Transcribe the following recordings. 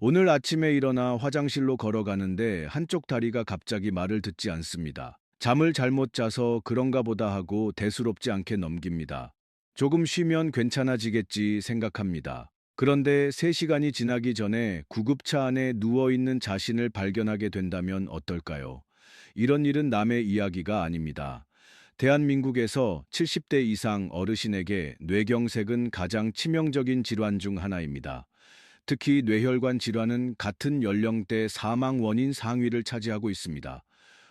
오늘 아침에 일어나 화장실로 걸어가는데 한쪽 다리가 갑자기 말을 듣지 않습니다. 잠을 잘못 자서 그런가 보다 하고 대수롭지 않게 넘깁니다. 조금 쉬면 괜찮아지겠지 생각합니다. 그런데 3시간이 지나기 전에 구급차 안에 누워있는 자신을 발견하게 된다면 어떨까요? 이런 일은 남의 이야기가 아닙니다. 대한민국에서 70대 이상 어르신에게 뇌경색은 가장 치명적인 질환 중 하나입니다. 특히 뇌혈관 질환은 같은 연령대 사망 원인 상위를 차지하고 있습니다.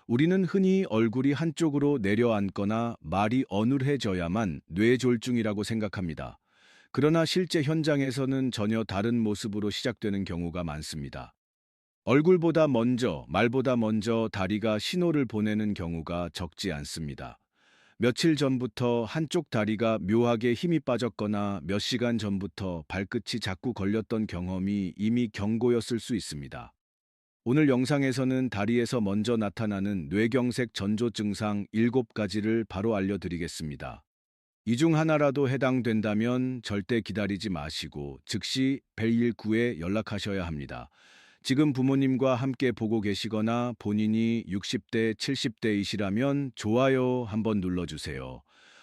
우리는 흔히 얼굴이 한쪽으로 내려앉거나 말이 어눌해져야만 뇌졸중이라고 생각합니다. 그러나 실제 현장에서는 전혀 다른 모습으로 시작되는 경우가 많습니다. 얼굴보다 먼저, 말보다 먼저 다리가 신호를 보내는 경우가 적지 않습니다. 며칠 전부터 한쪽 다리가 묘하게 힘이 빠졌거나 몇 시간 전부터 발끝이 자꾸 걸렸던 경험이 이미 경고였을 수 있습니다. 오늘 영상에서는 다리에서 먼저 나타나는 뇌경색 전조 증상 7가지를 바로 알려드리겠습니다. 이 중 하나라도 해당된다면 절대 기다리지 마시고 즉시 119에 연락하셔야 합니다. 지금 부모님과 함께 보고 계시거나 본인이 60대, 70대이시라면 좋아요 한번 눌러주세요.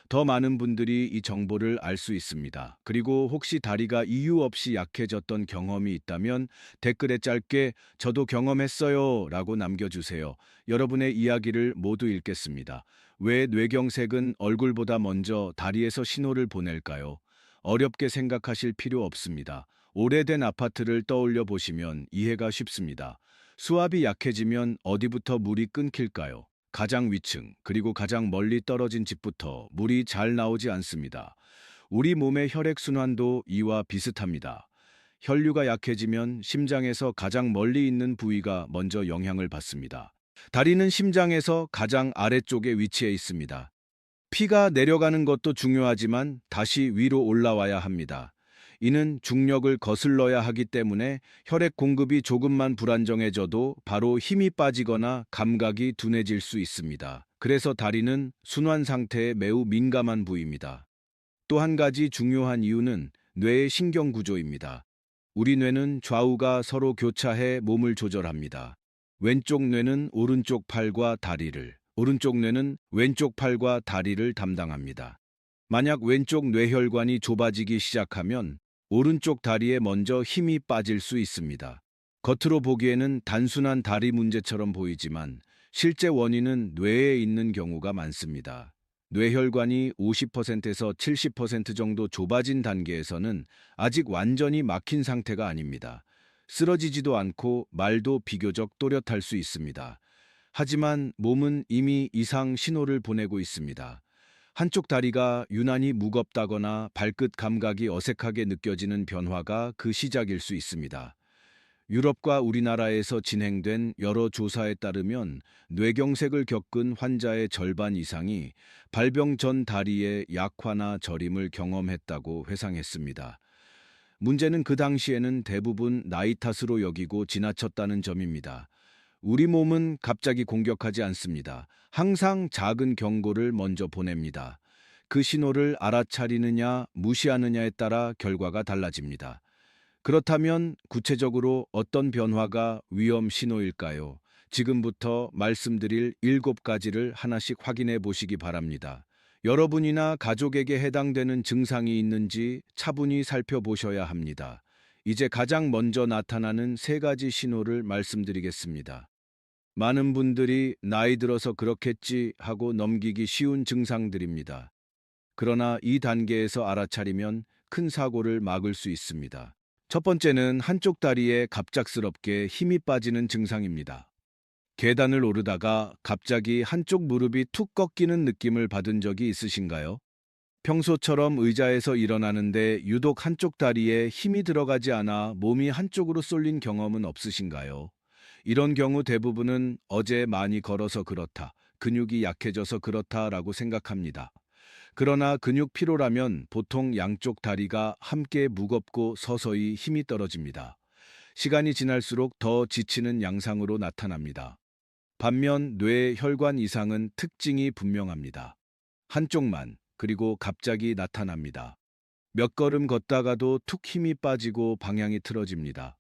더 많은 분들이 이 정보를 알 수 있습니다. 그리고 혹시 다리가 이유 없이 약해졌던 경험이 있다면 댓글에 짧게 저도 경험했어요 라고 남겨주세요. 여러분의 이야기를 모두 읽겠습니다. 왜 뇌경색은 얼굴보다 먼저 다리에서 신호를 보낼까요? 어렵게 생각하실 필요 없습니다. 오래된 아파트를 떠올려 보시면 이해가 쉽습니다. 수압이 약해지면 어디부터 물이 끊길까요? 가장 위층, 그리고 가장 멀리 떨어진 집부터 물이 잘 나오지 않습니다. 우리 몸의 혈액순환도 이와 비슷합니다. 혈류가 약해지면 심장에서 가장 멀리 있는 부위가 먼저 영향을 받습니다. 다리는 심장에서 가장 아래쪽에 위치해 있습니다. 피가 내려가는 것도 중요하지만 다시 위로 올라와야 합니다. 이는 중력을 거슬러야 하기 때문에 혈액 공급이 조금만 불안정해져도 바로 힘이 빠지거나 감각이 둔해질 수 있습니다. 그래서 다리는 순환 상태에 매우 민감한 부위입니다. 또 한 가지 중요한 이유는 뇌의 신경 구조입니다. 우리 뇌는 좌우가 서로 교차해 몸을 조절합니다. 왼쪽 뇌는 오른쪽 팔과 다리를, 오른쪽 뇌는 왼쪽 팔과 다리를 담당합니다. 만약 왼쪽 뇌혈관이 좁아지기 시작하면 오른쪽 다리에 먼저 힘이 빠질 수 있습니다. 겉으로 보기에는 단순한 다리 문제처럼 보이지만 실제 원인은 뇌에 있는 경우가 많습니다. 뇌혈관이 50%에서 70% 정도 좁아진 단계에서는 아직 완전히 막힌 상태가 아닙니다. 쓰러지지도 않고 말도 비교적 또렷할 수 있습니다. 하지만 몸은 이미 이상 신호를 보내고 있습니다. 한쪽 다리가 유난히 무겁다거나 발끝 감각이 어색하게 느껴지는 변화가 그 시작일 수 있습니다. 유럽과 우리나라에서 진행된 여러 조사에 따르면 뇌경색을 겪은 환자의 절반 이상이 발병 전 다리의 약화나 저림을 경험했다고 회상했습니다. 문제는 그 당시에는 대부분 나이 탓으로 여기고 지나쳤다는 점입니다. 우리 몸은 갑자기 공격하지 않습니다. 항상 작은 경고를 먼저 보냅니다. 그 신호를 알아차리느냐, 무시하느냐에 따라 결과가 달라집니다. 그렇다면 구체적으로 어떤 변화가 위험 신호일까요? 지금부터 말씀드릴 7가지를 하나씩 확인해 보시기 바랍니다. 여러분이나 가족에게 해당되는 증상이 있는지 차분히 살펴보셔야 합니다. 이제 가장 먼저 나타나는 3가지 신호를 말씀드리겠습니다. 많은 분들이 나이 들어서 그렇겠지 하고 넘기기 쉬운 증상들입니다. 그러나 이 단계에서 알아차리면 큰 사고를 막을 수 있습니다. 첫 번째는 한쪽 다리에 갑작스럽게 힘이 빠지는 증상입니다. 계단을 오르다가 갑자기 한쪽 무릎이 툭 꺾이는 느낌을 받은 적이 있으신가요? 평소처럼 의자에서 일어나는데 유독 한쪽 다리에 힘이 들어가지 않아 몸이 한쪽으로 쏠린 경험은 없으신가요? 이런 경우 대부분은 어제 많이 걸어서 그렇다, 근육이 약해져서 그렇다라고 생각합니다. 그러나 근육 피로라면 보통 양쪽 다리가 함께 무겁고 서서히 힘이 떨어집니다. 시간이 지날수록 더 지치는 양상으로 나타납니다. 반면 뇌 혈관 이상은 특징이 분명합니다. 한쪽만, 그리고 갑자기 나타납니다. 몇 걸음 걷다가도 툭 힘이 빠지고 방향이 틀어집니다.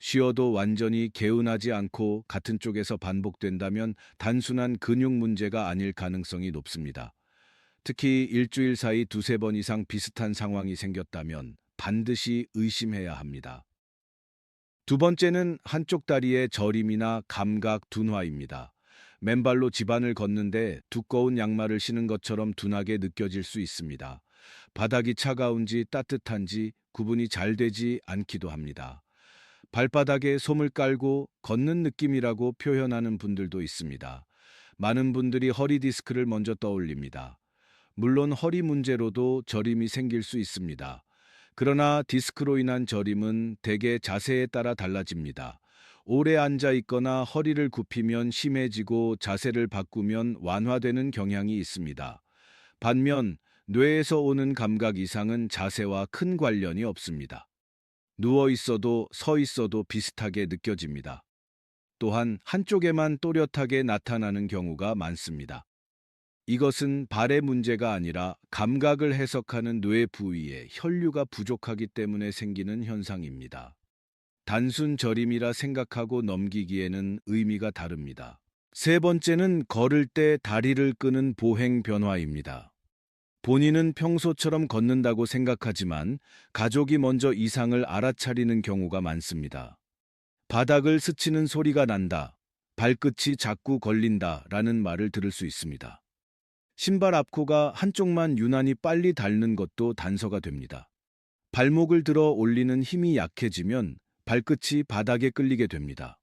쉬어도 완전히 개운하지 않고 같은 쪽에서 반복된다면 단순한 근육 문제가 아닐 가능성이 높습니다. 특히 일주일 사이 두세 번 이상 비슷한 상황이 생겼다면 반드시 의심해야 합니다. 두 번째는 한쪽 다리의 저림이나 감각 둔화입니다. 맨발로 집안을 걷는데 두꺼운 양말을 신은 것처럼 둔하게 느껴질 수 있습니다. 바닥이 차가운지 따뜻한지 구분이 잘 되지 않기도 합니다. 발바닥에 솜을 깔고 걷는 느낌이라고 표현하는 분들도 있습니다. 많은 분들이 허리 디스크를 먼저 떠올립니다. 물론 허리 문제로도 저림이 생길 수 있습니다. 그러나 디스크로 인한 저림은 대개 자세에 따라 달라집니다. 오래 앉아 있거나 허리를 굽히면 심해지고 자세를 바꾸면 완화되는 경향이 있습니다. 반면 뇌에서 오는 감각 이상은 자세와 큰 관련이 없습니다. 누워 있어도 서 있어도 비슷하게 느껴집니다. 또한 한쪽에만 또렷하게 나타나는 경우가 많습니다. 이것은 발의 문제가 아니라 감각을 해석하는 뇌 부위에 혈류가 부족하기 때문에 생기는 현상입니다. 단순 저림이라 생각하고 넘기기에는 의미가 다릅니다. 세 번째는 걸을 때 다리를 끄는 보행 변화입니다. 본인은 평소처럼 걷는다고 생각하지만 가족이 먼저 이상을 알아차리는 경우가 많습니다. 바닥을 스치는 소리가 난다, 발끝이 자꾸 걸린다 라는 말을 들을 수 있습니다. 신발 앞코가 한쪽만 유난히 빨리 닳는 것도 단서가 됩니다. 발목을 들어 올리는 힘이 약해지면 발끝이 바닥에 끌리게 됩니다.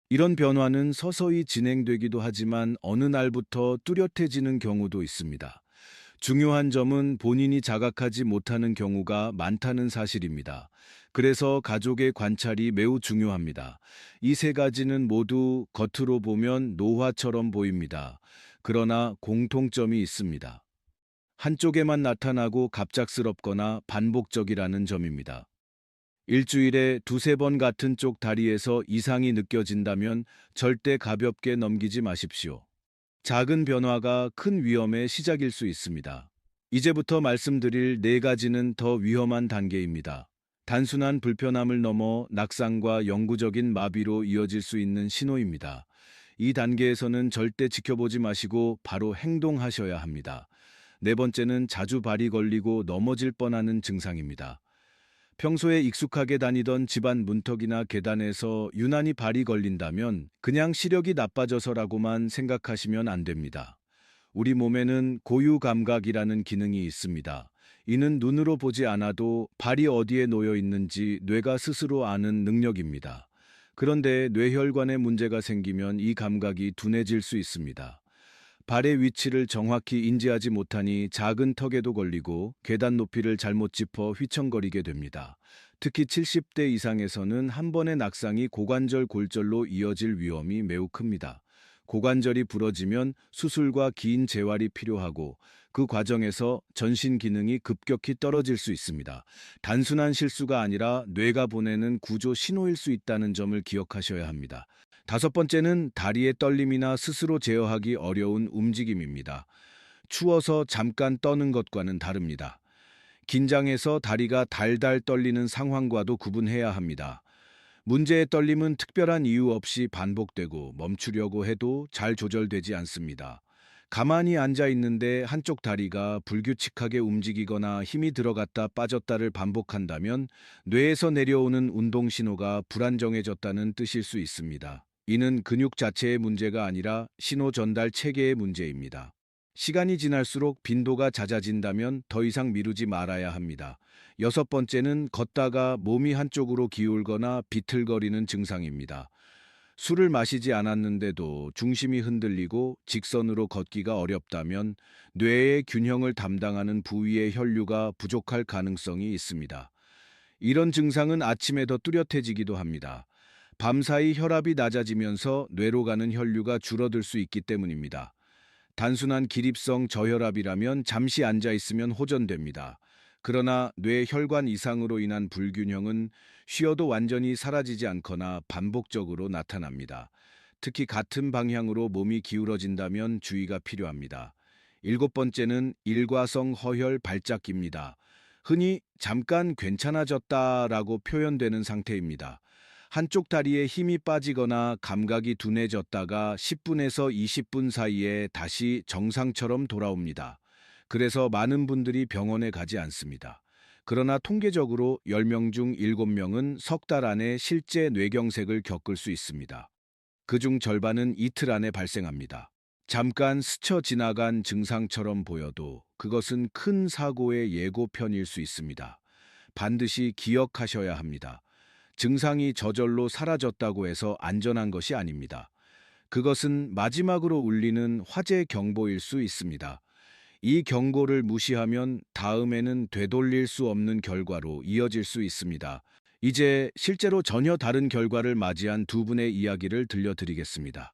이런 변화는 서서히 진행되기도 하지만 어느 날부터 뚜렷해지는 경우도 있습니다. 중요한 점은 본인이 자각하지 못하는 경우가 많다는 사실입니다. 그래서 가족의 관찰이 매우 중요합니다. 이 세 가지는 모두 겉으로 보면 노화처럼 보입니다. 그러나 공통점이 있습니다. 한쪽에만 나타나고 갑작스럽거나 반복적이라는 점입니다. 일주일에 두세 번 같은 쪽 다리에서 이상이 느껴진다면 절대 가볍게 넘기지 마십시오. 작은 변화가 큰 위험의 시작일 수 있습니다. 이제부터 말씀드릴 네 가지는 더 위험한 단계입니다. 단순한 불편함을 넘어 낙상과 영구적인 마비로 이어질 수 있는 신호입니다. 이 단계에서는 절대 지켜보지 마시고 바로 행동하셔야 합니다. 네 번째는 자주 발이 걸리고 넘어질 뻔하는 증상입니다. 평소에 익숙하게 다니던 집안 문턱이나 계단에서 유난히 발이 걸린다면 그냥 시력이 나빠져서라고만 생각하시면 안 됩니다. 우리 몸에는 고유 감각이라는 기능이 있습니다. 이는 눈으로 보지 않아도 발이 어디에 놓여 있는지 뇌가 스스로 아는 능력입니다. 그런데 뇌혈관에 문제가 생기면 이 감각이 둔해질 수 있습니다. 발의 위치를 정확히 인지하지 못하니 작은 턱에도 걸리고 계단 높이를 잘못 짚어 휘청거리게 됩니다. 특히 70대 이상에서는 한 번의 낙상이 고관절 골절로 이어질 위험이 매우 큽니다. 고관절이 부러지면 수술과 긴 재활이 필요하고 그 과정에서 전신 기능이 급격히 떨어질 수 있습니다. 단순한 실수가 아니라 뇌가 보내는 구조 신호일 수 있다는 점을 기억하셔야 합니다. 다섯 번째는 다리의 떨림이나 스스로 제어하기 어려운 움직임입니다. 추워서 잠깐 떠는 것과는 다릅니다. 긴장해서 다리가 달달 떨리는 상황과도 구분해야 합니다. 문제의 떨림은 특별한 이유 없이 반복되고 멈추려고 해도 잘 조절되지 않습니다. 가만히 앉아 있는데 한쪽 다리가 불규칙하게 움직이거나 힘이 들어갔다 빠졌다를 반복한다면 뇌에서 내려오는 운동 신호가 불안정해졌다는 뜻일 수 있습니다. 이는 근육 자체의 문제가 아니라 신호 전달 체계의 문제입니다. 시간이 지날수록 빈도가 잦아진다면 더 이상 미루지 말아야 합니다. 여섯 번째는 걷다가 몸이 한쪽으로 기울거나 비틀거리는 증상입니다. 술을 마시지 않았는데도 중심이 흔들리고 직선으로 걷기가 어렵다면 뇌의 균형을 담당하는 부위의 혈류가 부족할 가능성이 있습니다. 이런 증상은 아침에 더 뚜렷해지기도 합니다. 밤사이 혈압이 낮아지면서 뇌로 가는 혈류가 줄어들 수 있기 때문입니다. 단순한 기립성 저혈압이라면 잠시 앉아 있으면 호전됩니다. 그러나 뇌 혈관 이상으로 인한 불균형은 쉬어도 완전히 사라지지 않거나 반복적으로 나타납니다. 특히 같은 방향으로 몸이 기울어진다면 주의가 필요합니다. 일곱 번째는 일과성 허혈 발작기입니다. 흔히 잠깐 괜찮아졌다라고 표현되는 상태입니다. 한쪽 다리에 힘이 빠지거나 감각이 둔해졌다가 10분에서 20분 사이에 다시 정상처럼 돌아옵니다. 그래서 많은 분들이 병원에 가지 않습니다. 그러나 통계적으로 10명 중 7명은 석 달 안에 실제 뇌경색을 겪을 수 있습니다. 그중 절반은 이틀 안에 발생합니다. 잠깐 스쳐 지나간 증상처럼 보여도 그것은 큰 사고의 예고편일 수 있습니다. 반드시 기억하셔야 합니다. 증상이 저절로 사라졌다고 해서 안전한 것이 아닙니다. 그것은 마지막으로 울리는 화재 경보일 수 있습니다. 이 경고를 무시하면 다음에는 되돌릴 수 없는 결과로 이어질 수 있습니다. 이제 실제로 전혀 다른 결과를 맞이한 두 분의 이야기를 들려드리겠습니다.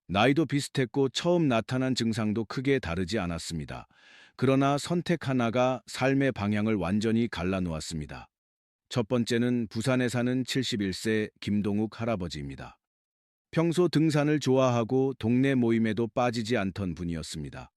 나이도 비슷했고 처음 나타난 증상도 크게 다르지 않았습니다. 그러나 선택 하나가 삶의 방향을 완전히 갈라놓았습니다. 첫 번째는 부산에 사는 71세 김동욱 할아버지입니다. 평소 등산을 좋아하고 동네 모임에도 빠지지 않던 분이었습니다.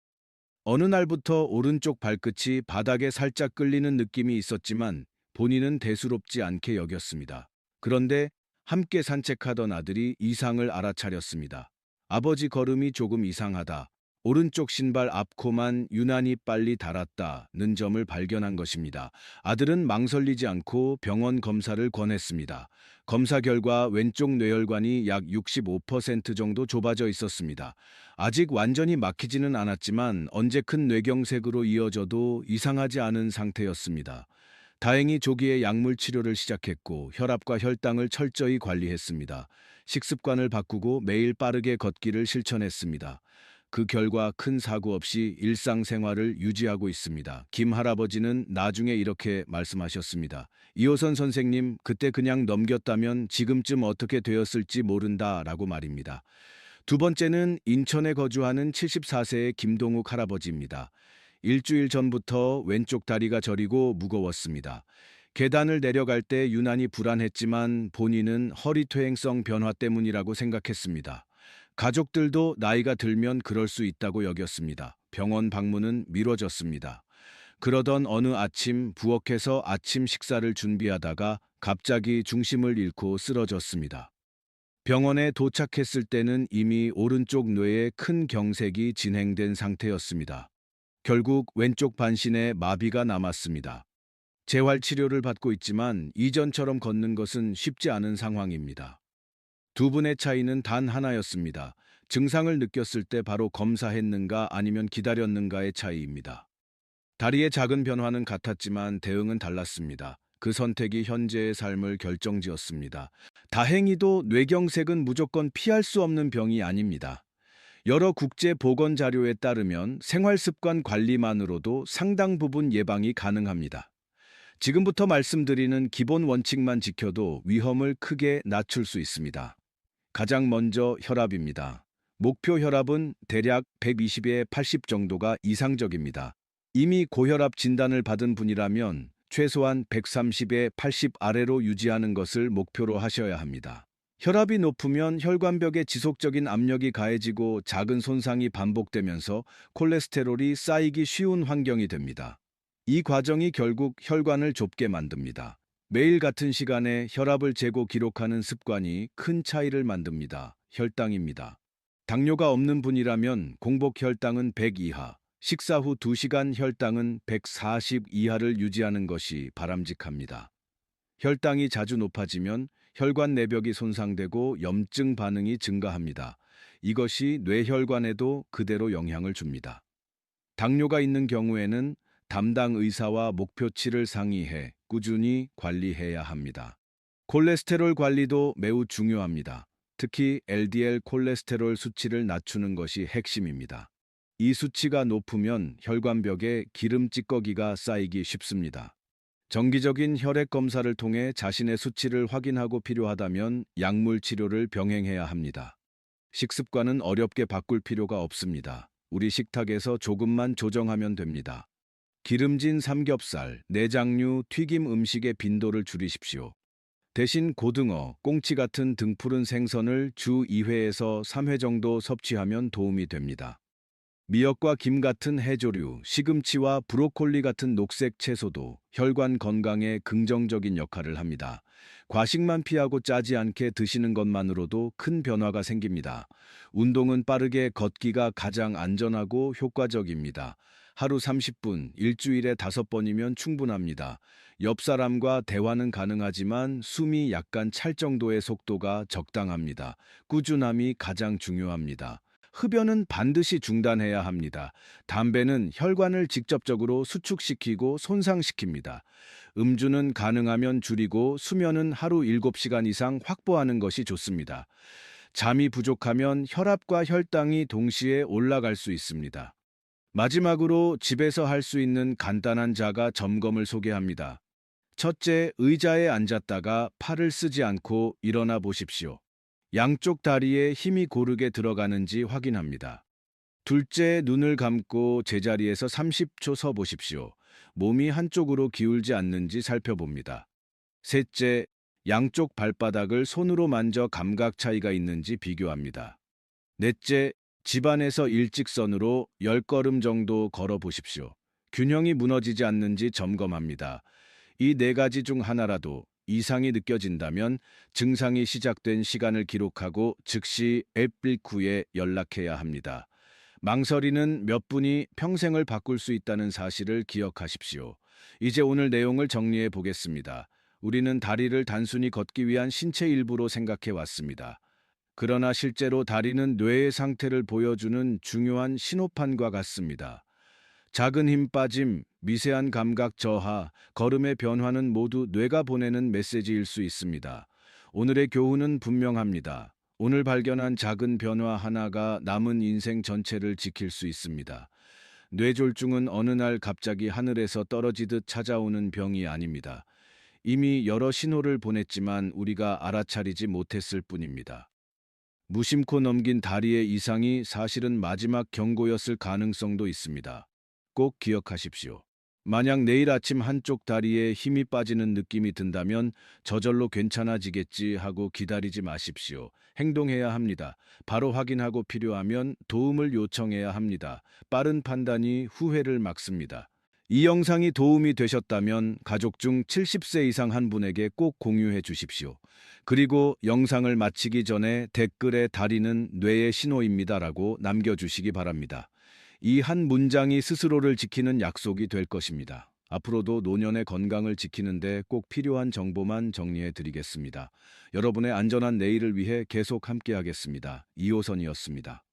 어느 날부터 오른쪽 발끝이 바닥에 살짝 끌리는 느낌이 있었지만 본인은 대수롭지 않게 여겼습니다. 그런데 함께 산책하던 아들이 이상을 알아차렸습니다. 아버지 걸음이 조금 이상하다. 오른쪽 신발 앞코만 유난히 빨리 닳았다는 점을 발견한 것입니다. 아들은 망설이지 않고 병원 검사를 권했습니다. 검사 결과 왼쪽 뇌혈관이 약 65% 정도 좁아져 있었습니다. 아직 완전히 막히지는 않았지만 언제 큰 뇌경색으로 이어져도 이상하지 않은 상태였습니다. 다행히 조기에 약물 치료를 시작했고 혈압과 혈당을 철저히 관리했습니다. 식습관을 바꾸고 매일 빠르게 걷기를 실천했습니다. 그 결과 큰 사고 없이 일상생활을 유지하고 있습니다. 김 할아버지는 나중에 이렇게 말씀하셨습니다. 이호선 선생님, 그때 그냥 넘겼다면 지금쯤 어떻게 되었을지 모른다라고 말입니다. 두 번째는 인천에 거주하는 74세의 김동욱 할아버지입니다. 일주일 전부터 왼쪽 다리가 저리고 무거웠습니다. 계단을 내려갈 때 유난히 불안했지만 본인은 허리 퇴행성 변화 때문이라고 생각했습니다. 가족들도 나이가 들면 그럴 수 있다고 여겼습니다. 병원 방문은 미뤄졌습니다. 그러던 어느 아침 부엌에서 아침 식사를 준비하다가 갑자기 중심을 잃고 쓰러졌습니다. 병원에 도착했을 때는 이미 오른쪽 뇌에 큰 경색이 진행된 상태였습니다. 결국 왼쪽 반신에 마비가 남았습니다. 재활 치료를 받고 있지만 이전처럼 걷는 것은 쉽지 않은 상황입니다. 두 분의 차이는 단 하나였습니다. 증상을 느꼈을 때 바로 검사했는가 아니면 기다렸는가의 차이입니다. 다리의 작은 변화는 같았지만 대응은 달랐습니다. 그 선택이 현재의 삶을 결정지었습니다. 다행히도 뇌경색은 무조건 피할 수 없는 병이 아닙니다. 여러 국제 보건 자료에 따르면 생활습관 관리만으로도 상당 부분 예방이 가능합니다. 지금부터 말씀드리는 기본 원칙만 지켜도 위험을 크게 낮출 수 있습니다. 가장 먼저 혈압입니다. 목표 혈압은 대략 120에 80 정도가 이상적입니다. 이미 고혈압 진단을 받은 분이라면 최소한 130에 80 아래로 유지하는 것을 목표로 하셔야 합니다. 혈압이 높으면 혈관벽에 지속적인 압력이 가해지고 작은 손상이 반복되면서 콜레스테롤이 쌓이기 쉬운 환경이 됩니다. 이 과정이 결국 혈관을 좁게 만듭니다. 매일 같은 시간에 혈압을 재고 기록하는 습관이 큰 차이를 만듭니다. 혈당입니다. 당뇨가 없는 분이라면 공복 혈당은 100 이하, 식사 후 2시간 혈당은 140 이하를 유지하는 것이 바람직합니다. 혈당이 자주 높아지면 혈관 내벽이 손상되고 염증 반응이 증가합니다. 이것이 뇌혈관에도 그대로 영향을 줍니다. 당뇨가 있는 경우에는 담당 의사와 목표치를 상의해 꾸준히 관리해야 합니다. 콜레스테롤 관리도 매우 중요합니다. 특히 LDL 콜레스테롤 수치를 낮추는 것이 핵심입니다. 이 수치가 높으면 혈관벽에 기름 찌꺼기가 쌓이기 쉽습니다. 정기적인 혈액 검사를 통해 자신의 수치를 확인하고 필요하다면 약물 치료를 병행해야 합니다. 식습관은 어렵게 바꿀 필요가 없습니다. 우리 식탁에서 조금만 조정하면 됩니다. 기름진 삼겹살, 내장류, 튀김 음식의 빈도를 줄이십시오. 대신 고등어, 꽁치 같은 등푸른 생선을 주 2회에서 3회 정도 섭취하면 도움이 됩니다. 미역과 김 같은 해조류, 시금치와 브로콜리 같은 녹색 채소도 혈관 건강에 긍정적인 역할을 합니다. 과식만 피하고 짜지 않게 드시는 것만으로도 큰 변화가 생깁니다. 운동은 빠르게 걷기가 가장 안전하고 효과적입니다. 하루 30분, 일주일에 5번이면 충분합니다. 옆 사람과 대화는 가능하지만 숨이 약간 찰 정도의 속도가 적당합니다. 꾸준함이 가장 중요합니다. 흡연은 반드시 중단해야 합니다. 담배는 혈관을 직접적으로 수축시키고 손상시킵니다. 음주는 가능하면 줄이고 수면은 하루 7시간 이상 확보하는 것이 좋습니다. 잠이 부족하면 혈압과 혈당이 동시에 올라갈 수 있습니다. 마지막으로 집에서 할 수 있는 간단한 자가 점검을 소개합니다. 첫째, 의자에 앉았다가 팔을 쓰지 않고 일어나 보십시오. 양쪽 다리에 힘이 고르게 들어가는지 확인합니다. 둘째, 눈을 감고 제자리에서 30초 서 보십시오. 몸이 한쪽으로 기울지 않는지 살펴봅니다. 셋째, 양쪽 발바닥을 손으로 만져 감각 차이가 있는지 비교합니다. 넷째, 집안에서 일직선으로 10걸음 정도 걸어 보십시오. 균형이 무너지지 않는지 점검합니다. 이 네 가지 중 하나라도 이상이 느껴진다면 증상이 시작된 시간을 기록하고 즉시 앱빌쿠에 연락해야 합니다. 망설이는 몇 분이 평생을 바꿀 수 있다는 사실을 기억하십시오. 이제 오늘 내용을 정리해 보겠습니다. 우리는 다리를 단순히 걷기 위한 신체 일부로 생각해 왔습니다. 그러나 실제로 다리는 뇌의 상태를 보여주는 중요한 신호판과 같습니다. 작은 힘 빠짐, 미세한 감각 저하, 걸음의 변화는 모두 뇌가 보내는 메시지일 수 있습니다. 오늘의 교훈은 분명합니다. 오늘 발견한 작은 변화 하나가 남은 인생 전체를 지킬 수 있습니다. 뇌졸중은 어느 날 갑자기 하늘에서 떨어지듯 찾아오는 병이 아닙니다. 이미 여러 신호를 보냈지만 우리가 알아차리지 못했을 뿐입니다. 무심코 넘긴 다리의 이상이 사실은 마지막 경고였을 가능성도 있습니다. 꼭 기억하십시오. 만약 내일 아침 한쪽 다리에 힘이 빠지는 느낌이 든다면 저절로 괜찮아지겠지 하고 기다리지 마십시오. 행동해야 합니다. 바로 확인하고 필요하면 도움을 요청해야 합니다. 빠른 판단이 후회를 막습니다. 이 영상이 도움이 되셨다면 가족 중 70세 이상 한 분에게 꼭 공유해 주십시오. 그리고 영상을 마치기 전에 댓글에 다리는 뇌의 신호입니다라고 남겨주시기 바랍니다. 이 한 문장이 스스로를 지키는 약속이 될 것입니다. 앞으로도 노년의 건강을 지키는데 꼭 필요한 정보만 정리해 드리겠습니다. 여러분의 안전한 내일을 위해 계속 함께하겠습니다. 이호선이었습니다.